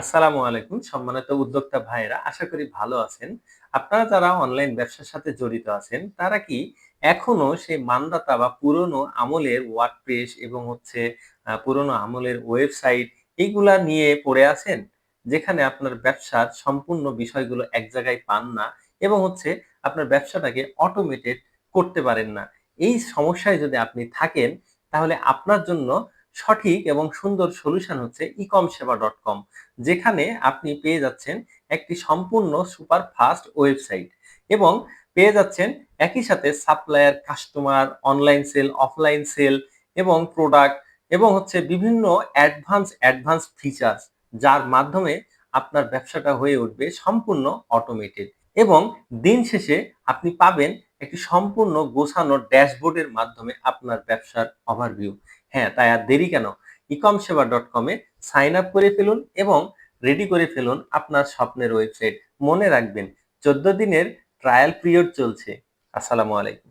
আসসালামু আলাইকুম সম্মানিত উদ্যোক্তা ভাইয়েরা, আশা করি ভালো আছেন। আপনারা যারা অনলাইন ব্যবসার সাথে জড়িত আছেন, তারা কি এখনো সেই মানদাতা বা পুরনো আমলের ওয়ার্ডপ্রেস এবং পুরনো আমলের ওয়েবসাইট এইগুলা নিয়ে পড়ে আছেন? যেখানে আপনার ব্যবসার সম্পূর্ণ বিষয়গুলো এক জায়গায় পান না এবং আপনার ব্যবসাটাকে অটোমেটেড করতে পারেন না। এই সমস্যায় যদি আপনি থাকেন, তাহলে আপনার জন্য সঠিক এবং সুন্দর সলিউশন হচ্ছে ecomseva.com, যেখানে আপনি পেয়ে যাচ্ছেন একটি সম্পূর্ণ সুপার ফাস্ট ওয়েবসাইট এবং পেয়ে যাচ্ছেন একই সাথে supplier, customer, online sale, offline sale এবং প্রোডাক্ট এবং বিভিন্ন অ্যাডভান্স ফিচার্স, যার মাধ্যমে আপনার ব্যবসাটা হয়ে উঠবে সম্পূর্ণ অটোমেটেড এবং দিন শেষে আপনি পাবেন একটি সম্পূর্ণ গোছানো ড্যাশবোর্ডের মাধ্যমে আপনার ব্যবসার ওভারভিউ। হ্যাঁ, তাই আর দেরি কেন? ecomseva.com এ সাইন আপ করে ফেলুন এবং রেডি করে ফেলুন আপনার স্বপ্নের ওয়েবসাইট। মনে রাখবেন, 14 দিনের ট্রায়াল পিরিয়ড চলছে। আসসালামু আলাইকুম।